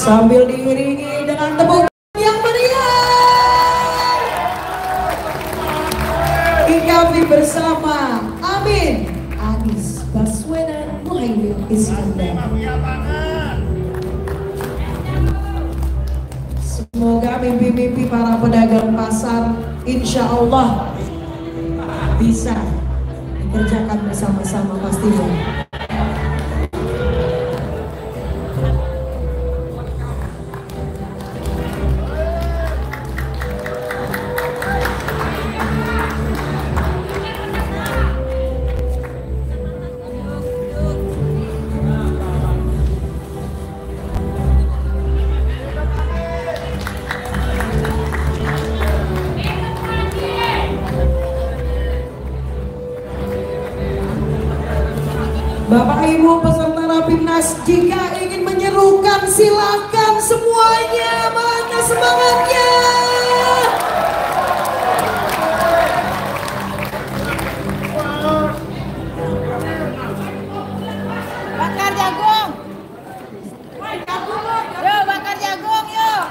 Sambil diiringi dengan tepuk yang meriah, IKABI bersama Amin Anies Baswedan Muhaimin Iskandar. Semoga mimpi-mimpi para pedagang pasar insya Allah bisa dikerjakan bersama-sama pastinya. Bapak Ibu peserta Rapimnas, jika ingin menyerukan silakan semuanya, mana semangatnya? Bakar jagung. Yuk bakar jagung yuk.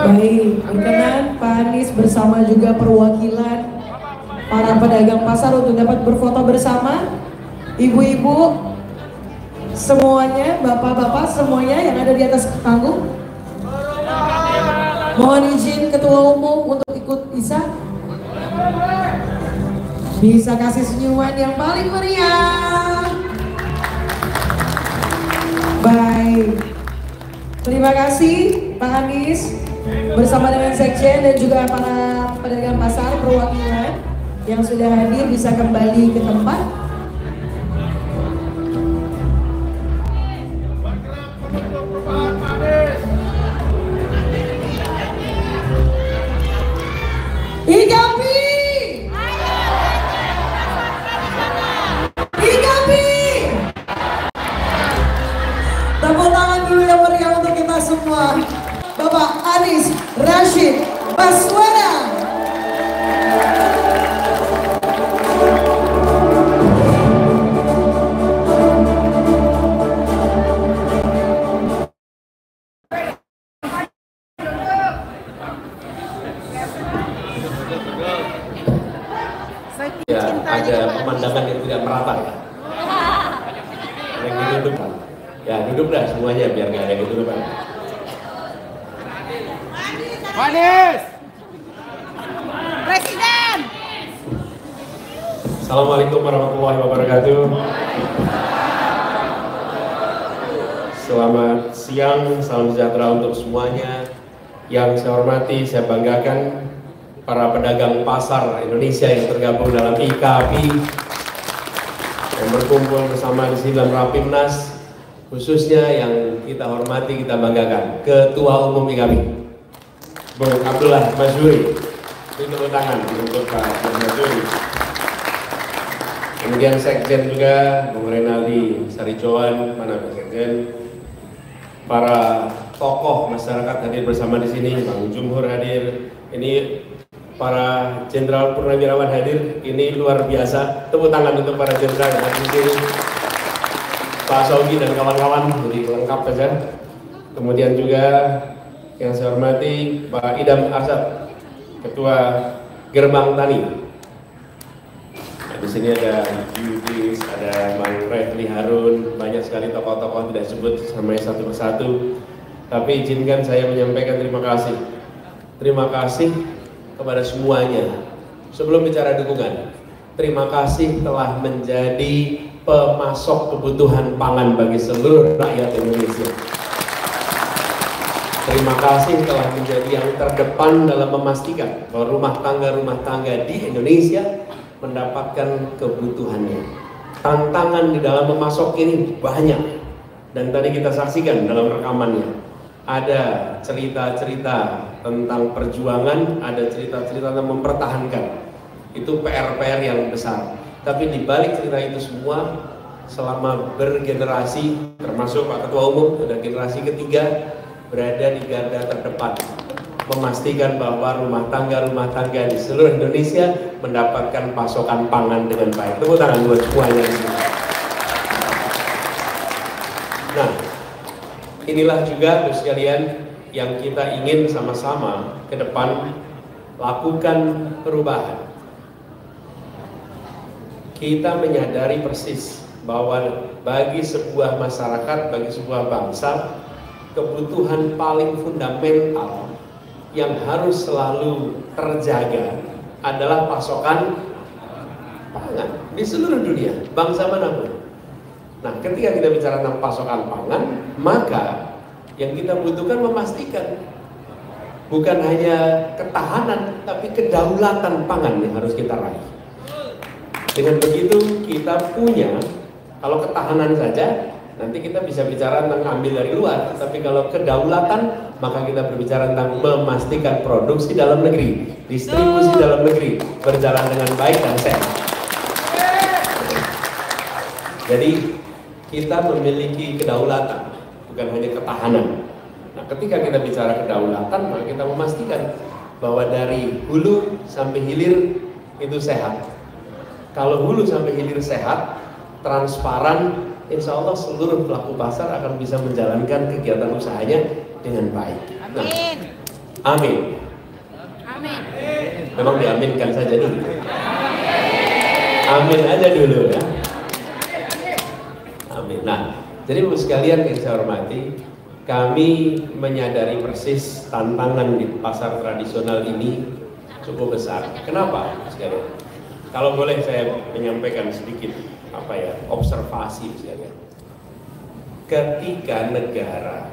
Baik, berkenan Pak Anies bersama juga perwakilan para pedagang pasar untuk dapat berfoto bersama. Ibu-ibu semuanya, bapak-bapak semuanya yang ada di atas panggung. Mohon izin Ketua Umum untuk ikut bisa kasih senyuman yang paling meriah. Baik, terima kasih Pak Anies bersama dengan Sekjen dan juga para pedagang pasar perwakilan yang sudah hadir bisa kembali ke tempat. IKABI! IKABI! Tepuk tangan dulu yang meriah untuk kita semua. Bapak Anies Rashid Baswedan. Ya, ada pemandangan yang tidak merata ya. Yang duduk, ya duduk dah semuanya biar nggak ada yang duduk. Anies Presiden. Assalamualaikum warahmatullahi wabarakatuh. Selamat siang, salam sejahtera untuk semuanya. Yang saya hormati, saya banggakan para pedagang pasar Indonesia yang tergabung dalam IKABI yang berkumpul bersama di sini dalam Rapimnas, khususnya yang kita hormati, kita banggakan Ketua Umum IKABI Bung Abdullah Masyuri. Tepuk tangan untuk Pak Masyuri. Kemudian Sekjen juga Bung Renaldi Saricoan, mana Pak Sekjen? Para tokoh masyarakat hadir bersama di sini, Bang Jumhur hadir. Ini para jenderal purnawirawan hadir, ini luar biasa. Tepuk tangan untuk para jenderal yang hadir di sini. Pak Sogi dan kawan-kawan, jadi lengkap saja. Kemudian juga yang saya hormati Pak Idam Arsad, Ketua Gerbang Tani. Nah, di sini ada Yudis, ada Mang Refli Harun, banyak sekali tokoh-tokoh tidak sebut sampai satu persatu. Tapi izinkan saya menyampaikan terima kasih. Terima kasih kepada semuanya. Sebelum bicara dukungan, terima kasih telah menjadi pemasok kebutuhan pangan bagi seluruh rakyat Indonesia. Terima kasih telah menjadi yang terdepan dalam memastikan bahwa rumah tangga di Indonesia mendapatkan kebutuhannya. Tantangan di dalam memasok ini banyak, dan tadi kita saksikan dalam rekamannya. ada cerita-cerita tentang perjuangan, ada cerita-cerita tentang mempertahankan. Itu PR-PR yang besar. Tapi di balik cerita itu semua, selama bergenerasi, termasuk Pak Ketua Umum, ada generasi ketiga, berada di garda terdepan, memastikan bahwa rumah tangga di seluruh Indonesia mendapatkan pasokan pangan dengan baik. Tepuk tangan buat semuanya. Nah, inilah juga Bapak sekalian yang kita ingin sama-sama ke depan lakukan perubahan. Kita menyadari persis bahwa bagi sebuah masyarakat, bagi sebuah bangsa, kebutuhan paling fundamental yang harus selalu terjaga adalah pasokan pangan di seluruh dunia, bangsa manapun. Nah, ketika kita bicara tentang pasokan pangan, maka yang kita butuhkan memastikan bukan hanya ketahanan, tapi kedaulatan pangan yang harus kita raih. Dengan begitu kita punya, kalau ketahanan saja, nanti kita bisa bicara tentang ambil dari luar. Tapi kalau kedaulatan, maka kita berbicara tentang memastikan produksi dalam negeri, distribusi dalam negeri berjalan dengan baik dan sehat. Jadi kita memiliki kedaulatan, bukan hanya ketahanan. Nah, ketika kita bicara kedaulatan, maka kita memastikan bahwa dari hulu sampai hilir itu sehat. Kalau hulu sampai hilir sehat, transparan, insya Allah seluruh pelaku pasar akan bisa menjalankan kegiatan usahanya dengan baik. Nah, amin. Amin. Memang diaminkan saja dulu. Amin aja dulu ya. Amin. Nah, jadi Bapak sekalian yang saya hormati, kami menyadari persis tantangan di pasar tradisional ini cukup besar. Kenapa, Bapak sekalian? Kalau boleh saya menyampaikan sedikit observasi sekalian. Ketika negara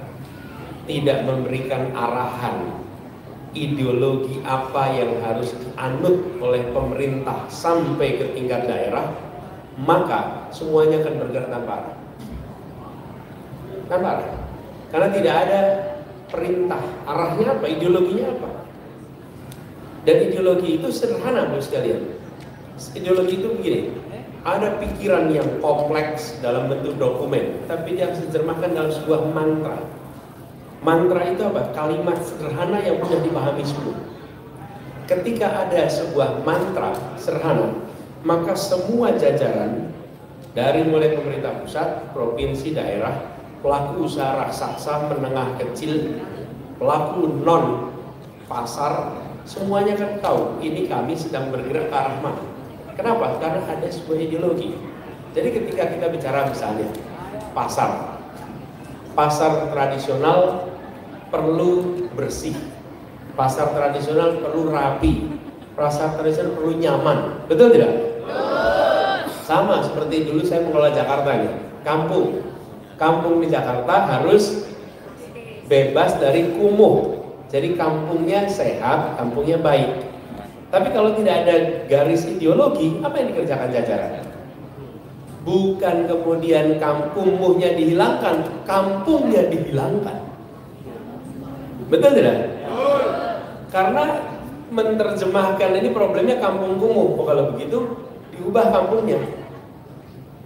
tidak memberikan arahan ideologi apa yang harus dianut oleh pemerintah sampai ke tingkat daerah, maka semuanya akan bergerak tanpa arah. Tanpa arah. Karena tidak ada perintah, arahnya apa, ideologinya apa. Dan ideologi itu sederhana Bapak sekalian. Ideologi itu begini, ada pikiran yang kompleks dalam bentuk dokumen, tapi dia harus diterjemahkan dalam sebuah mantra. Mantra itu apa? Kalimat sederhana yang mudah dipahami semua. Ketika ada sebuah mantra sederhana, maka semua jajaran dari mulai pemerintah pusat, provinsi, daerah, pelaku usaha raksasa, menengah kecil, pelaku non pasar, semuanya kan tahu ini kami sedang bergerak ke arah mana. Kenapa? Karena ada sebuah ideologi. Jadi ketika kita bicara misalnya pasar tradisional perlu bersih, pasar tradisional perlu rapi, pasar tradisional perlu nyaman, betul tidak? Sama seperti dulu saya mengelola Jakarta nih, kampung di Jakarta harus bebas dari kumuh, jadi kampungnya sehat, kampungnya baik. Tapi kalau tidak ada garis ideologi, apa yang dikerjakan jajaran? Bukan kemudian kumuhnya dihilangkan, kampungnya dihilangkan. Betul tidak? Karena menerjemahkan ini problemnya kampung kumuh. Kalau begitu diubah kampungnya.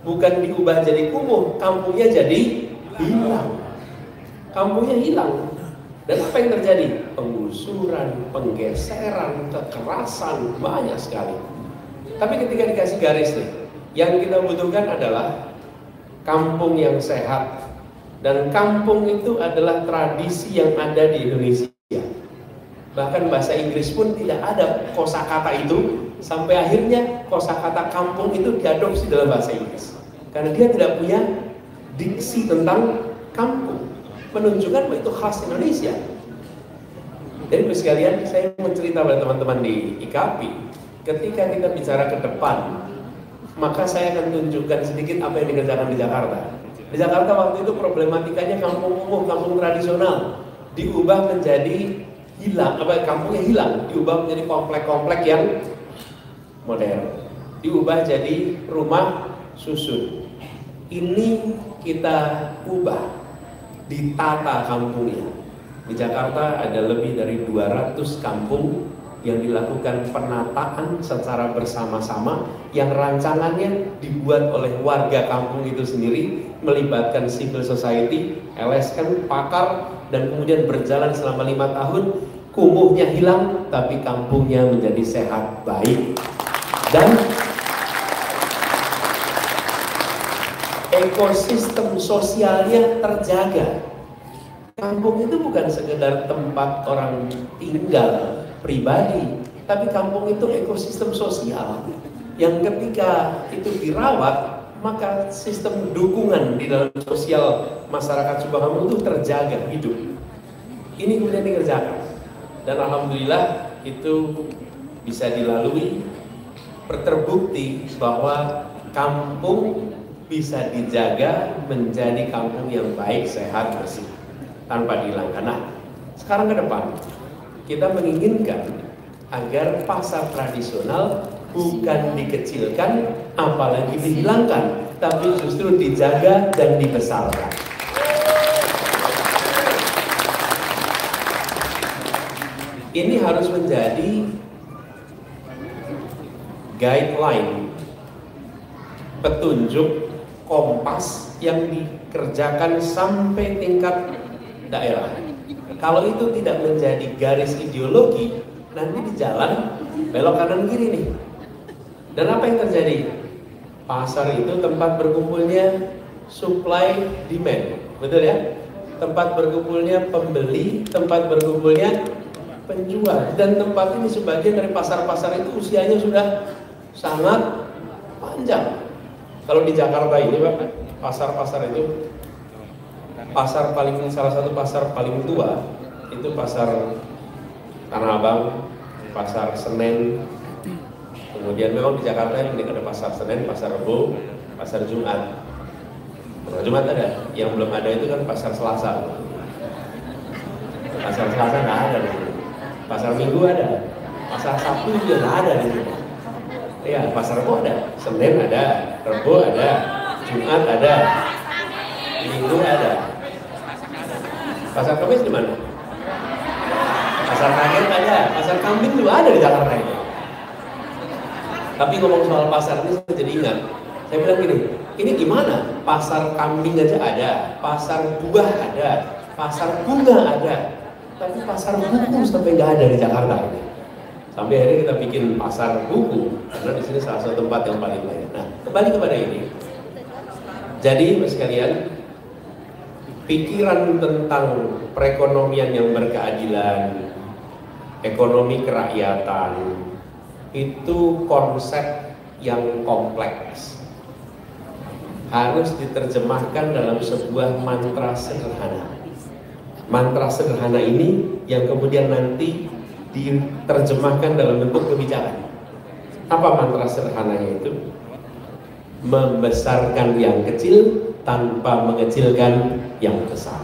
Bukan diubah jadi kumuh, kampungnya jadi hilang. Kampungnya hilang. Dan apa yang terjadi? Penggusuran, penggeseran, kekerasan, banyak sekali. Tapi ketika dikasih garis nih, yang kita butuhkan adalah kampung yang sehat. Dan kampung itu adalah tradisi yang ada di Indonesia. Bahkan bahasa Inggris pun tidak ada kosakata itu, sampai akhirnya kosakata kampung itu diadopsi dalam bahasa Inggris. Karena dia tidak punya diksi tentang kampung, menunjukkan bahwa itu khas Indonesia. Jadi Bapak sekalian, saya mau cerita pada teman-teman di IKP, ketika kita bicara ke depan, maka saya akan tunjukkan sedikit apa yang dikerjakan di Jakarta. Di Jakarta waktu itu problematikanya kampung kumuh, kampung tradisional diubah menjadi hilang, kampungnya hilang, diubah menjadi komplek-komplek yang modern, diubah jadi rumah susun. Ini kita ubah, ditata kampungnya. Di Jakarta ada lebih dari 200 kampung yang dilakukan penataan secara bersama-sama, yang rancangannya dibuat oleh warga kampung itu sendiri, melibatkan civil society, LSM, pakar, dan kemudian berjalan selama 5 tahun. Kumuhnya hilang, tapi kampungnya menjadi sehat, baik, dan ekosistem sosialnya terjaga. Kampung itu bukan sekedar tempat orang tinggal pribadi, tapi kampung itu ekosistem sosial yang ketika itu dirawat, maka sistem dukungan di dalam sosial masyarakat Subang itu terjaga, hidup. Ini kemudian dikerjakan, dan alhamdulillah itu bisa dilalui. Terbukti bahwa kampung bisa dijaga menjadi kampung yang baik, sehat, bersih, tanpa dihilangkan. Nah, sekarang ke depan kita menginginkan agar pasar tradisional bukan dikecilkan, apalagi dihilangkan, tapi justru dijaga dan dibesarkan. Ini harus menjadi guideline, petunjuk, kompas yang dikerjakan sampai tingkat daerah. Kalau itu tidak menjadi garis ideologi, nanti di jalan belok kanan kiri nih. Dan apa yang terjadi? Pasar itu tempat berkumpulnya supply demand, betul ya? Tempat berkumpulnya pembeli, tempat berkumpulnya penjual. Dan tempat ini sebagian dari pasar-pasar itu usianya sudah sangat panjang. Kalau di Jakarta ini, Pak, pasar-pasar itu, salah satu pasar paling tua itu pasar Tanah Abang, pasar Senen. Kemudian memang di Jakarta ini ada pasar Senen, pasar Rebo, pasar Jumat. Pasar Jumat ada, yang belum ada itu kan pasar Selasa. Pasar Selasa nggak ada di sini. Pasar Minggu ada, pasar Sabtu juga nggak ada di sini. Ya, pasar Rebo ada, Senin ada, Rebo ada, Jumat ada, Minggu ada. Pasar Kamis di mana? Pasar Kaget ada, pasar Kambing juga ada di Jakarta ini. Tapi ngomong soal pasar ini saya jadi ingat. Saya bilang gini, ini gimana? Pasar kambing aja ada, pasar buah ada, pasar bunga ada, tapi pasar buku sampai nggak ada di Jakarta ini. Sampai akhirnya kita bikin pasar buku, karena di sini salah satu tempat yang paling banyak. Nah, kembali kepada ini. Jadi, Mas sekalian, pikiran tentang perekonomian yang berkeadilan, ekonomi kerakyatan, itu konsep yang kompleks. Harus diterjemahkan dalam sebuah mantra sederhana. Mantra sederhana ini yang kemudian nanti diterjemahkan dalam bentuk kebijakan. Apa mantra sederhananya itu? Membesarkan yang kecil tanpa mengecilkan yang besar.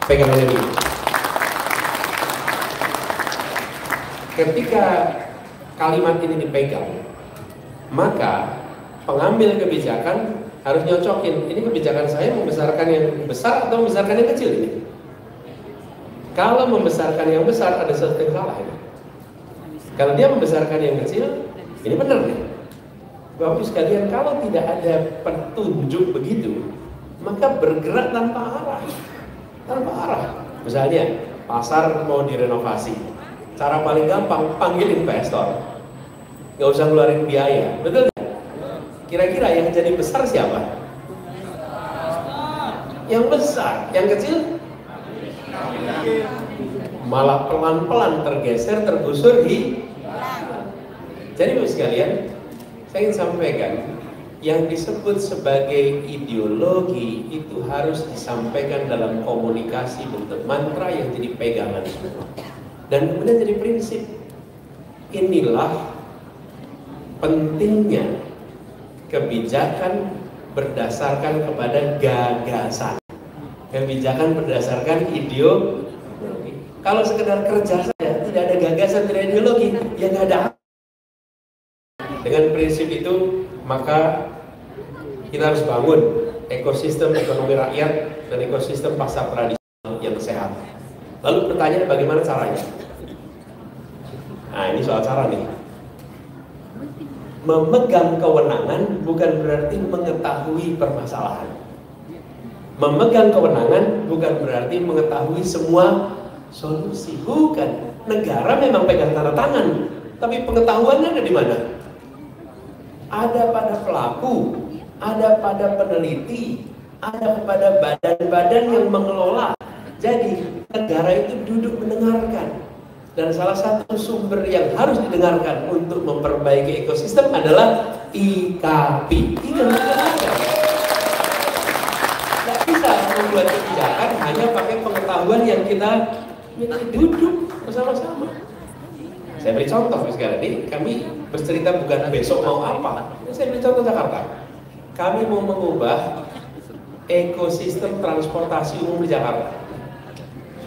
Pegang ini. Ketika kalimat ini dipegang, maka pengambil kebijakan harus nyocokin, ini kebijakan saya membesarkan yang besar atau membesarkan yang kecil ini. Kalau membesarkan yang besar ada sesuatu yang salah ini. Kalau dia membesarkan yang kecil, ini benar nih. Bapak sekalian, kalau tidak ada petunjuk begitu, maka bergerak tanpa arah. Tanpa arah. Misalnya, pasar mau direnovasi. Cara paling gampang, panggil investor. Nggak usah ngeluarin biaya, betul? Kira-kira yang jadi besar siapa? Yang besar, yang kecil malah pelan-pelan tergeser, tergusur di. Jadi Bapak sekalian, saya ingin sampaikan, yang disebut sebagai ideologi itu harus disampaikan dalam komunikasi bentuk mantra yang jadi pegangan semua. Dan kemudian jadi prinsip. Inilah pentingnya kebijakan berdasarkan kepada gagasan. Kebijakan berdasarkan ideologi. Kalau sekedar kerja saja, tidak ada gagasan, tidak ada ideologi, ya nggak ada. Dengan prinsip itu, maka kita harus bangun ekosistem ekonomi rakyat dan ekosistem pasar tradisional yang sehat. Lalu pertanyaan bagaimana caranya? Nah ini soal cara nih. Memegang kewenangan bukan berarti mengetahui permasalahan. Memegang kewenangan bukan berarti mengetahui semua solusi. Bukan. Negara memang pegang tanda tangan, tapi pengetahuannya ada di mana? Ada pada pelaku, ada pada peneliti, ada pada badan-badan yang mengelola. Jadi negara itu duduk mendengarkan. Dan salah satu sumber yang harus didengarkan untuk memperbaiki ekosistem adalah IKP. Tidak bisa membuat kebijakan hanya pakai pengetahuan yang kita duduk bersama-sama. Saya beri contoh sekarang ini, kami bercerita bukan besok mau apa. Saya beri contoh Jakarta. Kami mau mengubah ekosistem transportasi umum di Jakarta.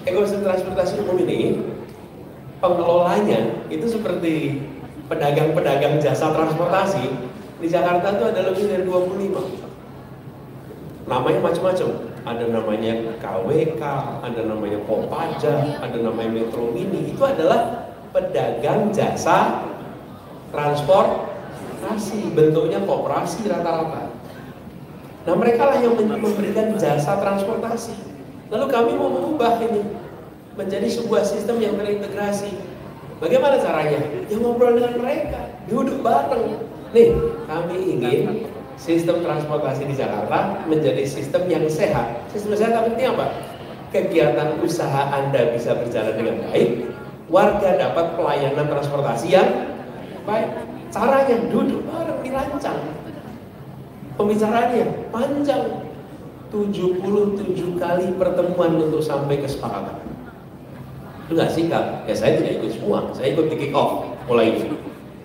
Ekosistem transportasi umum ini pengelolanya itu seperti pedagang-pedagang jasa transportasi di Jakarta itu ada lebih dari 25. Namanya macam-macam. Ada namanya KWK, ada namanya Kopaja, ada namanya Metro Mini. Itu adalah pedagang jasa transportasi, bentuknya koperasi rata-rata. Nah mereka lah yang memberikan jasa transportasi. Lalu kami mau mengubah ini menjadi sebuah sistem yang terintegrasi. Bagaimana caranya? Ya ngobrol dengan mereka, duduk bareng. Nih, kami ingin sistem transportasi di Jakarta menjadi sistem yang sehat. Sistem sehat artinya apa? Kegiatan usaha Anda bisa berjalan dengan baik, warga dapat pelayanan transportasi yang baik. Caranya duduk bareng, dirancang. Pembicaraannya panjang, 77 kali pertemuan untuk sampai kesepakatan. Itu nggak singkat, ya saya tidak ikut semua, saya ikut di kick off mulai itu.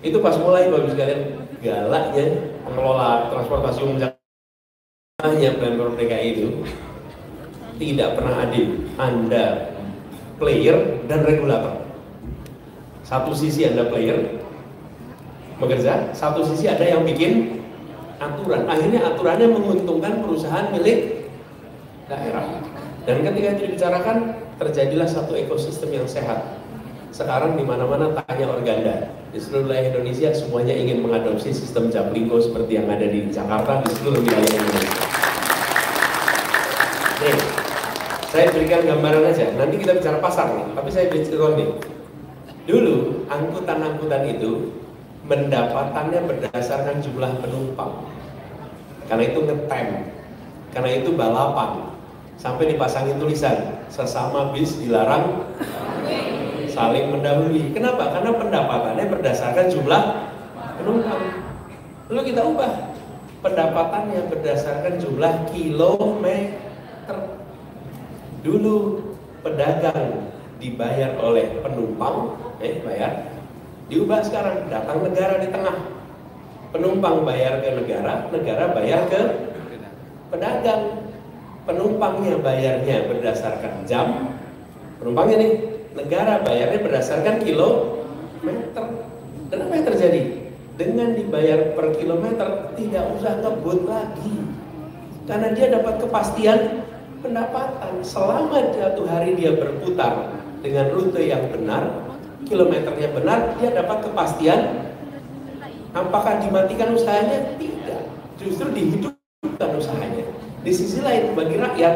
Itu pas mulai bagus sekalian, galaknya pengelola transportasi umum Jakarta yang Pemprov DKI itu tidak pernah adil. Anda player dan regulator. Satu sisi Anda player bekerja, satu sisi ada yang bikin aturan. Akhirnya aturannya menguntungkan perusahaan milik daerah. Dan ketika itu dibicarakan, terjadilah satu ekosistem yang sehat. Sekarang di mana-mana tanya organda. Di seluruh wilayah Indonesia semuanya ingin mengadopsi sistem Jaklingko seperti yang ada di Jakarta, di seluruh wilayah Indonesia. Nih, saya berikan gambaran aja. Nanti kita bicara pasar nih, tapi saya bicara nih. Dulu angkutan-angkutan itu pendapatannya berdasarkan jumlah penumpang. Karena itu ngetem, karena itu balapan. Sampai dipasangin tulisan, sesama bis dilarang saling mendahului. Kenapa? Karena pendapatannya berdasarkan jumlah penumpang. Lalu kita ubah, pendapatannya berdasarkan jumlah kilometer. Dulu pedagang dibayar oleh penumpang, bayar. Diubah sekarang, datang negara di tengah. Penumpang bayar ke negara, negara bayar ke pedagang. Penumpangnya bayarnya berdasarkan jam, penumpangnya nih, negara bayarnya berdasarkan kilometer. Dan apa yang terjadi? Dengan dibayar per kilometer, tidak usah ngebut lagi. Karena dia dapat kepastian pendapatan. Selama satu hari dia berputar dengan rute yang benar, kilometernya benar, dia dapat kepastian. Apakah dimatikan usahanya? Tidak. Justru dihidupkan usahanya. Di sisi lain, bagi rakyat,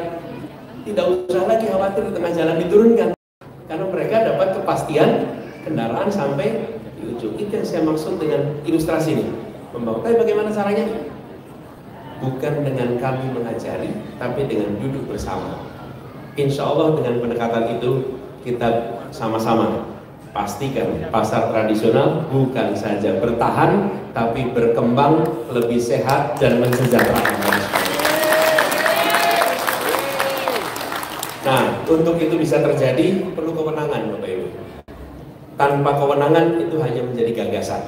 tidak usah lagi khawatir di tengah jalan diturunkan. Karena mereka dapat kepastian kendaraan sampai di ujung. Itu yang saya maksud dengan ilustrasi ini. Tapi bagaimana caranya? Bukan dengan kami mengajari, tapi dengan duduk bersama. Insya Allah dengan pendekatan itu, kita sama-sama pastikan pasar tradisional bukan saja bertahan, tapi berkembang, lebih sehat, dan mensejahterakan manusia. Nah, untuk itu bisa terjadi, perlu kewenangan Bapak Ibu. Tanpa kewenangan itu hanya menjadi gagasan.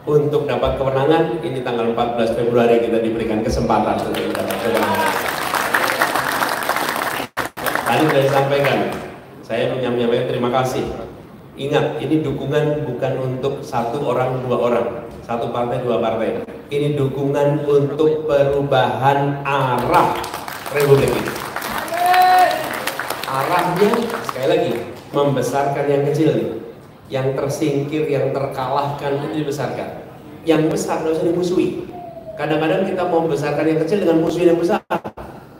Untuk dapat kewenangan, ini tanggal 14 Februari kita diberikan kesempatan untuk dapat kewenangan. Tadi sudah disampaikan, saya menyampaikan terima kasih. Ingat, ini dukungan bukan untuk satu orang, dua orang, satu partai, dua partai. Ini dukungan untuk perubahan arah Republik ini. arahnya sekali lagi membesarkan yang kecil nih. Yang tersingkir, yang terkalahkan itu dibesarkan. Yang besar nggak usah dimusuhi. Kadang-kadang kita mau membesarkan yang kecil dengan musuh yang besar.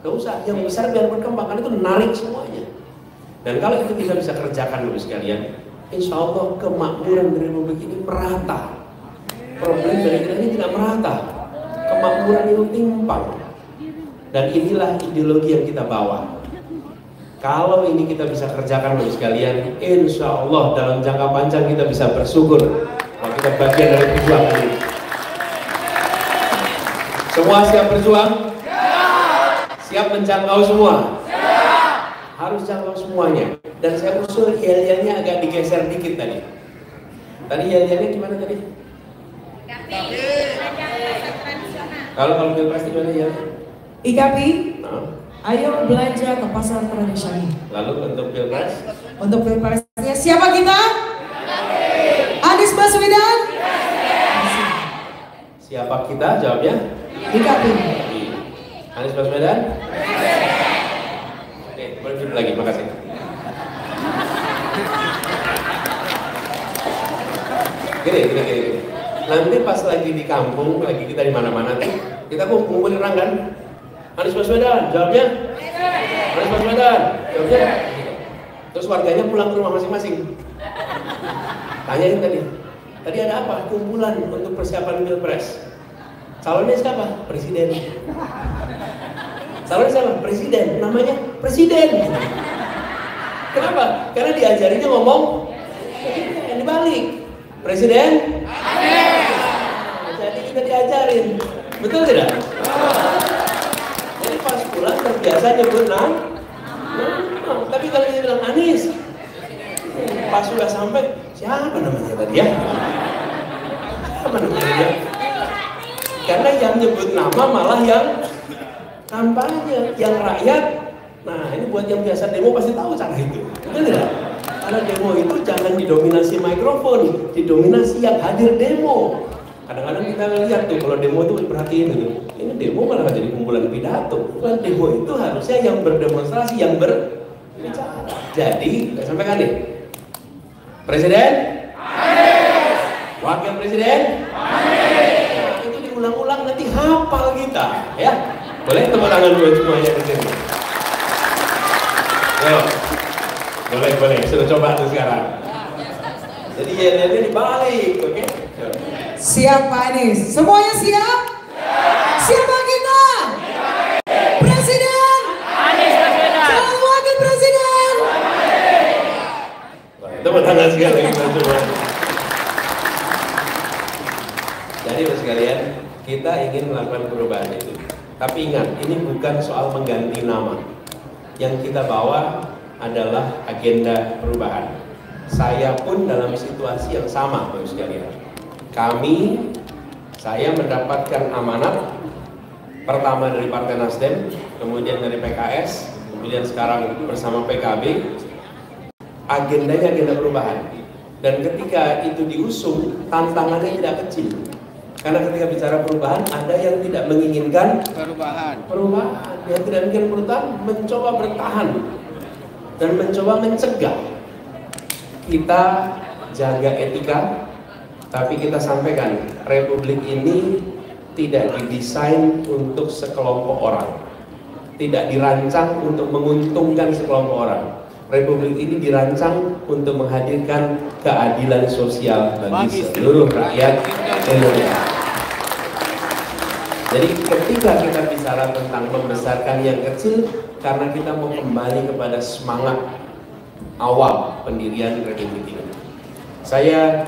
Nggak usah, yang besar biar berkembang, karena itu menarik semuanya. Dan kalau itu kita bisa kerjakan dulu sekalian, insya Allah kemakmuran dari Republik ini merata. Problem dari kita ini tidak merata. Kemakmuran itu timpang. Dan inilah ideologi yang kita bawa. Kalau ini kita bisa kerjakan dulu sekalian, insya Allah dalam jangka panjang kita bisa bersyukur kalau kita bagian dari perjuangan ini. Semua siap berjuang? Siap menjangkau semua? Harus jangkau semuanya. Dan saya usul yel-yelnya agak digeser dikit tadi. Tadi yel-yelnya gimana tadi? Kalau pilpres gimana ya? IKAPI, ayo belanja ke pasar tradisional. Lalu untuk pilpres? Untuk pilpresnya siapa kita? Anies Baswedan. Siapa kita? Jawabnya? IKAPI. Anies Baswedan? Oke, boleh duduk lagi, makasih. Gini. Nanti pas lagi di kampung, lagi kita di mana-mana tuh, kita kumpulin orang kan? Anies Baswedan, jawabnya? Anies Baswedan, jawabnya? Terus warganya pulang ke rumah masing-masing. Tanyain tadi ada apa? Kumpulan untuk persiapan pilpres. Calonnya siapa? Presiden. Calonnya siapa? Presiden. Namanya Presiden. Kenapa? Karena diajarinnya ngomong yang dibalik. Presiden. Jadi kita diajarin. Betul tidak? Jadi pas pulang terbiasa nyebut nama. Tapi kalau dia bilang Anies, pas sudah sampai, siapa namanya tadi ya? Siapa namanya dia? Karena yang nyebut nama malah yang kampanye, yang rakyat. Nah ini buat yang biasa demo pasti tahu cara itu, betul tidak? Karena demo itu jangan didominasi mikrofon, didominasi yang hadir demo. Kadang-kadang kita lihat tuh kalau demo itu perhatiin gitu. Ini demo malah jadi kumpulan pidato. Bukan, demo itu harusnya yang berdemonstrasi, yang berbicara. Jadi, saya sampaikan nih. Presiden? Anies. Wakil Presiden? Anies. Nah, itu diulang-ulang nanti hafal kita, ya. Boleh tepuk tangan dulu semuanya di sini. Yo. Boleh. Sudah coba tuh sekarang. Jadi ya dibalik, oke? Siap Pak Anies. Semuanya siap? Siapa kita? Presiden. Anies Baswedan. Calon wakil presiden. Tepuk tangan sekali lagi semua. Jadi sekalian, kita ingin melakukan perubahan itu. Tapi ingat, ini bukan soal mengganti nama. Yang kita bawa adalah agenda perubahan. Saya pun dalam situasi yang sama, Bapak sekalian. Saya mendapatkan amanat pertama dari Partai Nasdem, kemudian dari PKS, kemudian sekarang bersama PKB. Agendanya agenda perubahan. Dan ketika itu diusung, tantangannya tidak kecil. Karena ketika bicara perubahan, ada yang tidak menginginkan perubahan, yang tidak menginginkan perubahan, mencoba bertahan dan mencoba mencegah. Kita jaga etika, tapi kita sampaikan Republik ini tidak didesain untuk sekelompok orang, tidak dirancang untuk menguntungkan sekelompok orang. Republik ini dirancang untuk menghadirkan keadilan sosial bagi seluruh rakyat Indonesia. Jadi ketika kita bicara tentang membesarkan yang kecil, karena kita mau kembali kepada semangat awal pendirian Republik ini. Saya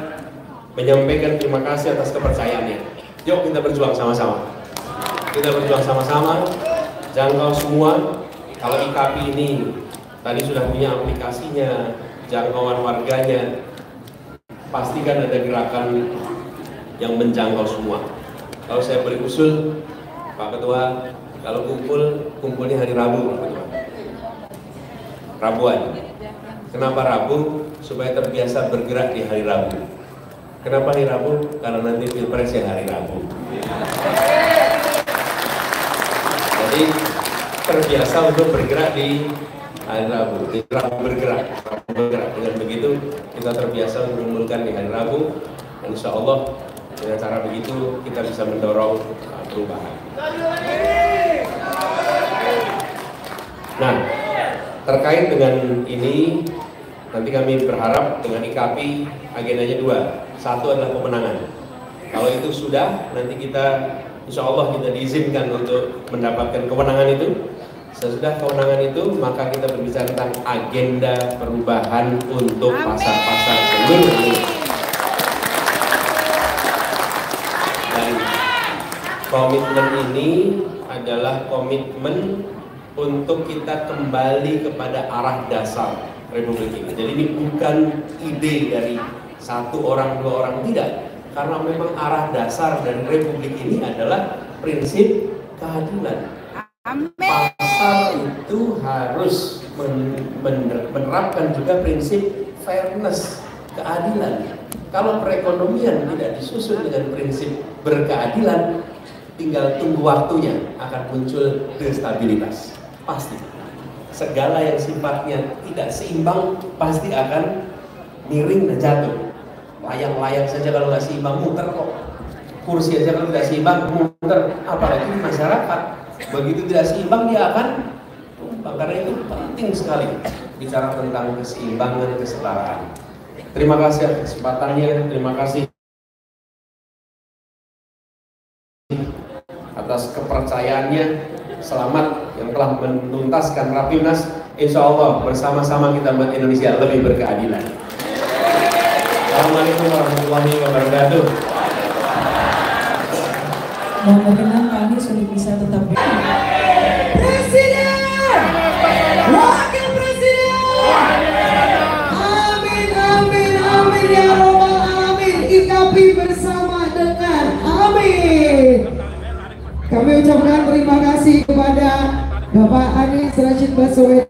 menyampaikan terima kasih atas kepercayaannya. Yuk kita berjuang sama-sama. Kita berjuang sama-sama, jangkau semua. Kalau IKAPI ini tadi sudah punya aplikasinya, jangkauan warganya, pastikan ada gerakan yang menjangkau semua. Kalau saya beri usul, Pak Ketua, kalau kumpulnya hari Rabu, Pak Ketua. Rabuan. Kenapa Rabu? Supaya terbiasa bergerak di hari Rabu. Kenapa hari Rabu? Karena nanti pilpres ya hari Rabu. Jadi terbiasa untuk bergerak di hari Rabu. Di Rabu bergerak. Dengan begitu kita terbiasa mengumpulkan di hari Rabu. Dan insya Allah dengan cara begitu kita bisa mendorong perubahan. Nah, terkait dengan ini, nanti kami berharap dengan IKAPI agendanya 2. Satu adalah pemenangan. Kalau itu sudah, nanti kita insya Allah kita diizinkan untuk mendapatkan kemenangan itu. Sesudah kemenangan itu, maka kita berbicara tentang agenda perubahan untuk pasar-pasar seluruh Indonesia. Dan komitmen ini adalah komitmen untuk kita kembali kepada arah dasar Republik ini. Jadi ini bukan ide dari satu orang, dua orang, tidak. Karena memang arah dasar dari Republik ini adalah prinsip keadilan. Pasar itu harus menerapkan juga prinsip fairness, keadilan. Kalau perekonomian tidak disusun dengan prinsip berkeadilan, tinggal tunggu waktunya akan muncul destabilitas. Pasti segala yang sifatnya tidak seimbang pasti akan miring dan jatuh. Layang-layang saja kalau nggak seimbang muter kok. Kursi aja kalau tidak seimbang muter, apalagi di masyarakat. Begitu tidak seimbang dia akan tumbang. Karena itu penting sekali bicara tentang keseimbangan, kesetaraan. Terima kasih atas kesempatannya, terima kasih atas kepercayaannya. Selamat yang telah menuntaskan Rapimnas. Insya Allah bersama-sama kita buat Indonesia lebih berkeadilan. Assalamualaikum warahmatullahi wabarakatuh. Mohon berkenan kami sudah bisa tetap Presiden, Wakil Presiden. Amin, amin, amin ya Rabbal alamin. IKAPI bersama dengan amin. Kami ucapkan terima kasih kepada Bapak Anies Rashid Baswedan.